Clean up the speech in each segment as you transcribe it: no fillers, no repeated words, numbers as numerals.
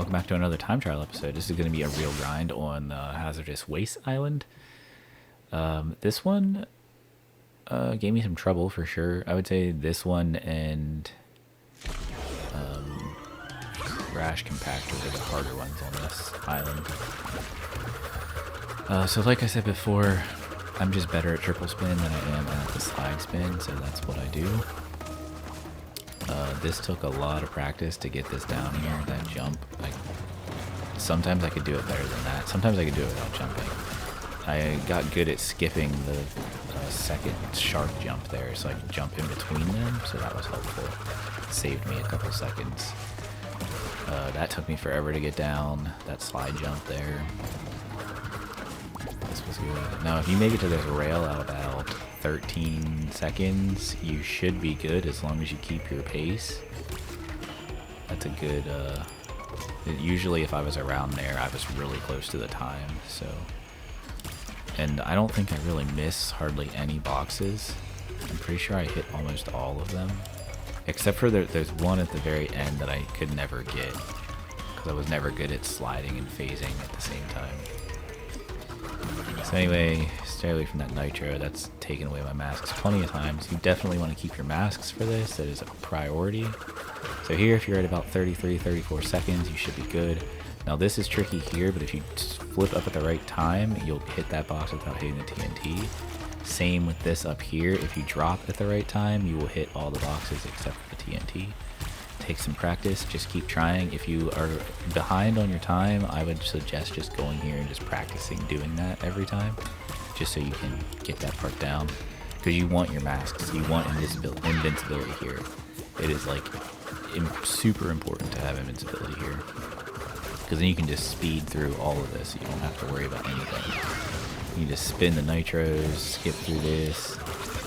welcome back to another time trial episode. This is going to be a real grind on the Hazardous Waste Island. This one gave me some trouble for sure. I would say this one and Crash Compactor are the harder ones on this island. So like I said before, I'm just better at triple spin than I am at the slide spin, so that's what I do. This took a lot of practice to get this down here, that jump. Like, sometimes I could do it better than that. Sometimes I could do it without jumping. I got good at skipping the second sharp jump there, so I could jump in between them, so that was helpful. It saved me a couple seconds. That took me forever to get down, that slide jump there. This was good. Now, if you make it to this rail at about 13 seconds, you should be good as long as you keep your pace. That's a good, usually if I was around there, I was really close to the time, so. And I don't think I really miss hardly any boxes. I'm pretty sure I hit almost all of them. Except for there's one at the very end that I could never get, because I was never good at sliding and phasing at the same time. So anyway, stay away from that nitro. That's taken away my masks plenty of times. You definitely want to keep your masks for this. That is a priority. So here, if you're at about 33, 34 seconds, you should be good. Now this is tricky here, but if you flip up at the right time, you'll hit that box without hitting the TNT. Same with this up here. If you drop at the right time, you will hit all the boxes except for the TNT. Take some practice, just keep trying. If you are behind on your time, I would suggest just going here and just practicing doing that every time, just so you can get that part down, because you want your masks, you want invincibility here. It is like super important to have invincibility here, because then you can just speed through all of this. You don't have to worry about anything. You just spin the nitros, skip through this.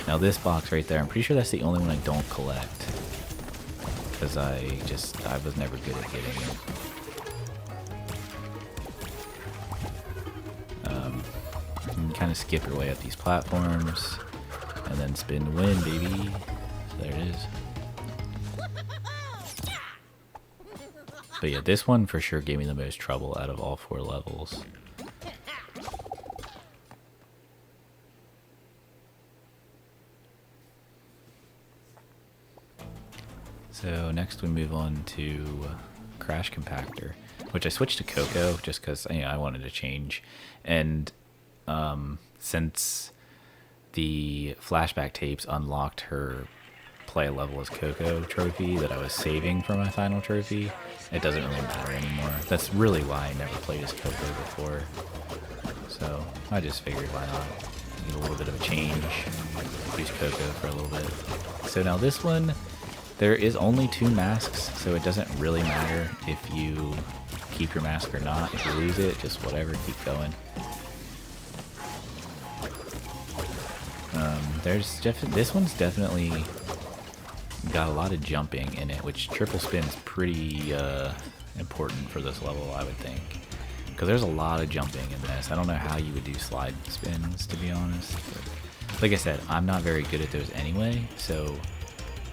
Now this box right there, I'm pretty sure that's the only one I don't collect, because I was never good at getting it. You can kind of skip your way up these platforms, and then spin to win, baby. So there it is. But yeah, this one for sure gave me the most trouble out of all 4 levels. So next we move on to Crash Compactor, which I switched to Coco just because I wanted to change. And since the flashback tapes unlocked her play a level as Coco trophy that I was saving for my final trophy, it doesn't really matter anymore. That's really why I never played as Coco before. So I just figured why not. Get a little bit of a change. Use Coco for a little bit. So now this one, there is only 2 masks, so it doesn't really matter if you keep your mask or not. If you lose it, just whatever, keep going. This one's definitely got a lot of jumping in it, which triple spin's pretty important for this level, I would think. Because there's a lot of jumping in this. I don't know how you would do slide spins, to be honest. But like I said, I'm not very good at those anyway, so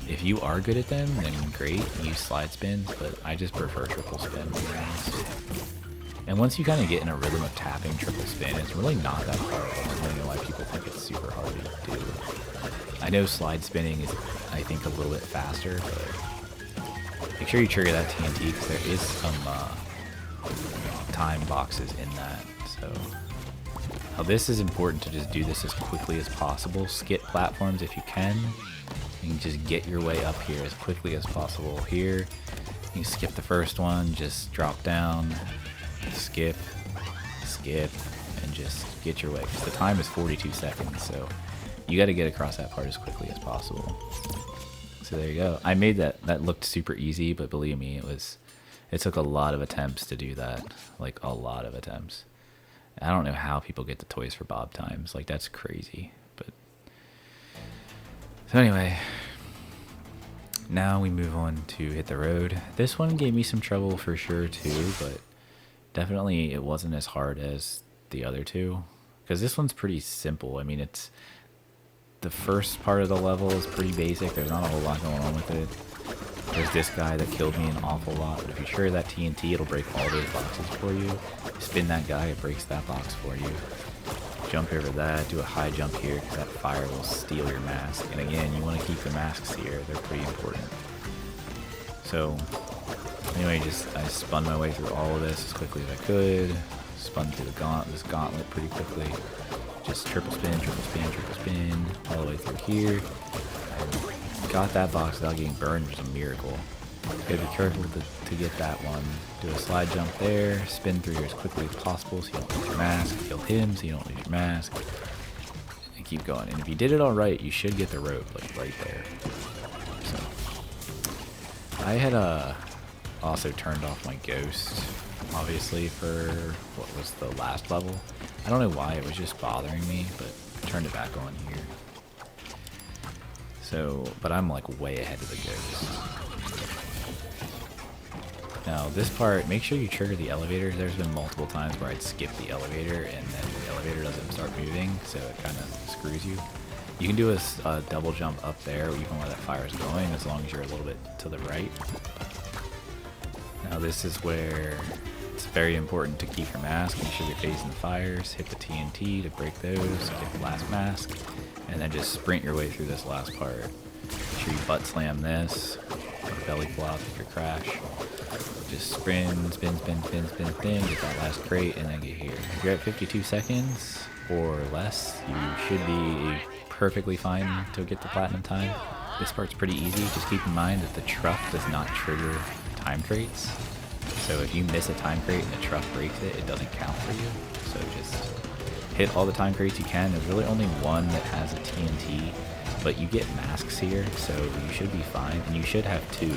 if you are good at them, then great, use slide spins, but I just prefer triple spin, to be honest. And once you kind of get in a rhythm of tapping triple spin, it's really not that hard. I don't know why people think it's super hard to do. I know slide spinning is, I think, a little bit faster, but make sure you trigger that TNT, because there is some time boxes in that. So now this is important to just do this as quickly as possible. Skip platforms if you can. You can just get your way up here as quickly as possible. Here, you skip the first one, just drop down, skip, and just get your way. Because the time is 42 seconds, so you got to get across that part as quickly as possible. So there you go. I made that looked super easy, but believe me, it took a lot of attempts to do that. Like, a lot of attempts. I don't know how people get the Toys for Bob times. Like, that's crazy. But so anyway, now we move on to Hit the Road. This one gave me some trouble for sure too, but definitely it wasn't as hard as the other 2, because this one's pretty simple. I mean, it's the first part of the level is pretty basic. There's not a whole lot going on with it. There's this guy that killed me an awful lot, but if you trigger that TNT, it'll break all those boxes for you. Spin that guy, it breaks that box for you. Jump over that, do a high jump here, because that fire will steal your mask. And again, you want to keep your masks here, they're pretty important. So, anyway, I spun my way through all of this as quickly as I could. Spun through this gauntlet pretty quickly. Just triple spin, all the way through here. I got that box without getting burned, which is a miracle. You gotta be careful to get that one. Do a slide jump there, spin through here as quickly as possible so you don't lose your mask. Kill him so you don't lose your mask. And keep going. And if you did it all right, you should get the rope, like right there. So I had also turned off my ghost, obviously, for what was the last level. I don't know why, it was just bothering me, but I turned it back on here. So, but I'm like way ahead of the ghost. Now this part, make sure you trigger the elevator. There's been multiple times where I'd skip the elevator and then the elevator doesn't start moving, so it kind of screws you. You can do a double jump up there even where that fire is going, as long as you're a little bit to the right. Now this is where it's very important to keep your mask. Make sure you're facing the fires, hit the TNT to break those, get the last mask, and then just sprint your way through this last part. Make sure you butt slam this, or belly flop if you crash. Just spin, get that last crate, and then get here. If you're at 52 seconds or less, you should be perfectly fine to get the platinum time. This part's pretty easy. Just keep in mind that the truck does not trigger time crates. So if you miss a time crate and the truck breaks it, it doesn't count for you. So just hit all the time crates you can. There's really only one that has a TNT, but you get masks here, so you should be fine. And you should have two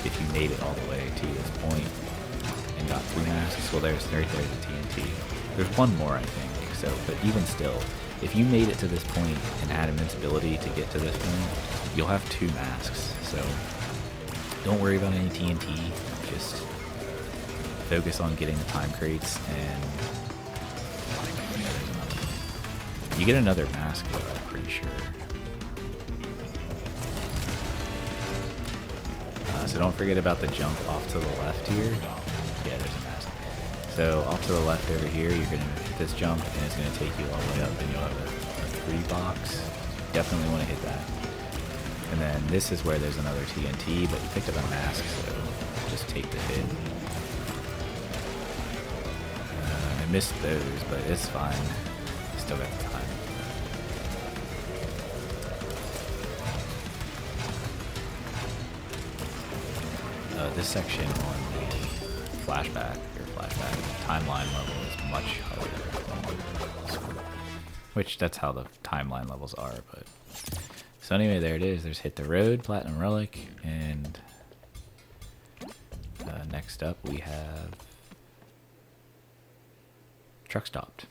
if you made it all the way to this point and got 3 masks. Well, there's the TNT. There's one more, I think. So, but even still, if you made it to this point and had invincibility to get to this point, you'll have 2 masks. So don't worry about any TNT. Just focus on getting the time crates, and you get another mask, I'm pretty sure. So don't forget about the jump off to the left here. Yeah, there's a mask. So off to the left over here, you're going to hit this jump, and it's going to take you all the way up, and you'll have a 3 box. Definitely want to hit that. And then this is where there's another TNT, but you picked up a mask, so just take the hit. I missed those, but it's fine. Still got the time. This section on the flashback timeline level is much harder. Which, that's how the timeline levels are, but... So anyway, there it is. There's Hit the Road, Platinum Relic, and next up we have Truck Stopped,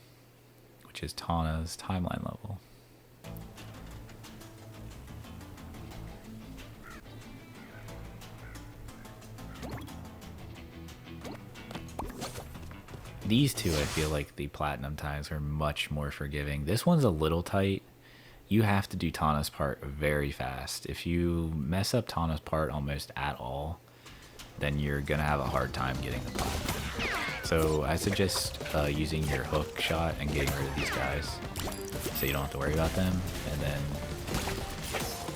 which is Tana's timeline level. These two, I feel like the platinum times are much more forgiving. This one's a little tight. You have to do Tana's part very fast. If you mess up Tana's part almost at all, then you're going to have a hard time getting the platinum. So I suggest using your hook shot and getting rid of these guys so you don't have to worry about them. And then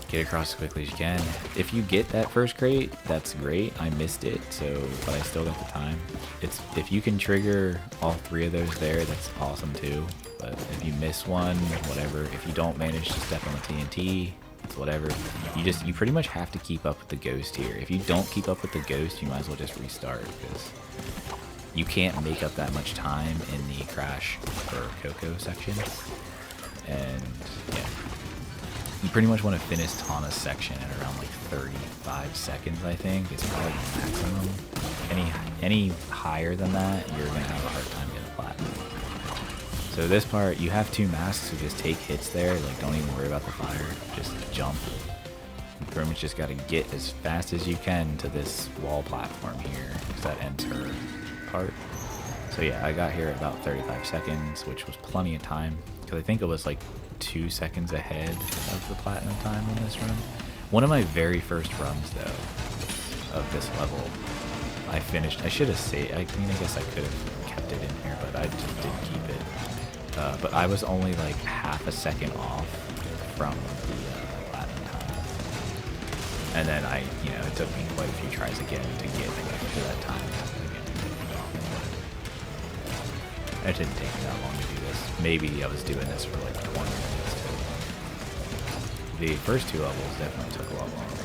get across as quickly as you can. If you get that first crate, that's great. I missed it, but I still got the time. If you can trigger all 3 of those there, that's awesome too. But if you miss one, whatever. If you don't manage to step on the TNT, it's whatever. You pretty much have to keep up with the ghost here. If you don't keep up with the ghost, you might as well just restart, because you can't make up that much time in the Crash or Coco section. And yeah. You pretty much want to finish Tana's section at around like 35 seconds, I think. It's probably the maximum. Any higher than that, you're going to have a hard time getting platinum. So this part, you have 2 masks, so just take hits there. Like, don't even worry about the fire. Just jump. You pretty much just got to get as fast as you can to this wall platform here, because that ends her part. So yeah, I got here at about 35 seconds, which was plenty of time, because I think it was like 2 seconds ahead of the platinum time on this run, One of my very first runs, though, of this level, I finished. I should have saved. I mean, I guess I could have kept it in here, but I just didn't keep it. But I was only like half a second off from the platinum time. And then it took me quite a few tries again to get to that time again. It didn't take me that long to do this. Maybe I was doing this for like 20 minutes. The first two levels definitely took a lot longer.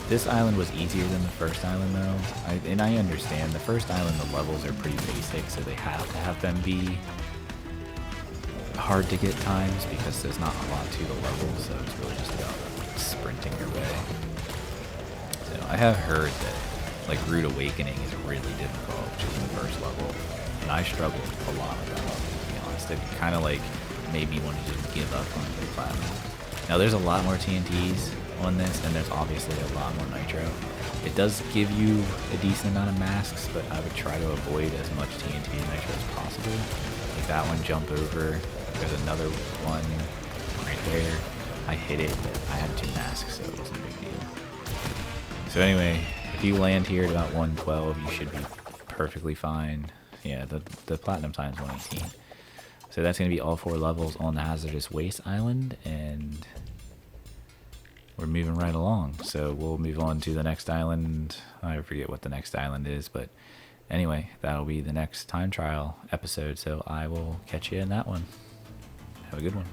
This island was easier than the first island, though. And I understand. The first island, the levels are pretty basic, so they have to have them be hard to get times because there's not a lot to the levels, so it's really just about sprinting your way. So I have heard that like Rude Awakening is really difficult, which is the first level, and I struggled a lot with that level, to be honest. It kind of like made me want to just give up on the platinum. Now there's a lot more TNTs on this, and there's obviously a lot more nitro. It does give you a decent amount of masks, but I would try to avoid as much TNT and nitro as possible. Like that one, jump over. There's another one right there. I hit it, but I had 2 masks, so it wasn't a big deal. So anyway, if you land here at about 112, you should be perfectly fine. Yeah, the platinum time is 118. So that's going to be all 4 levels on the Hazardous Waste Island, and we're moving right along. So we'll move on to the next island. I forget what the next island is, but anyway, that'll be the next time trial episode. So I will catch you in that one. Have a good one.